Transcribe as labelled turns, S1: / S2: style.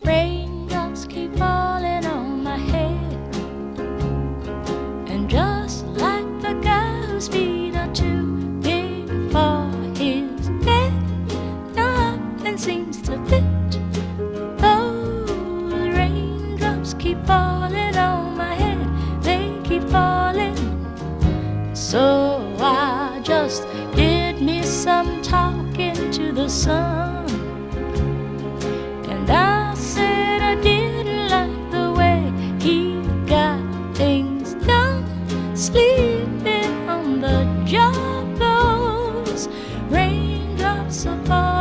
S1: Raindrops keep falling on my head, and just like the guy whose feet are too big for his bed, nothing seems to fit. Those raindrops keep falling on my head, they keep falling. So I just did me some talking to the sun, and I said I didn't like the way he got things done. Sleeping on the job, those raindrops are falling.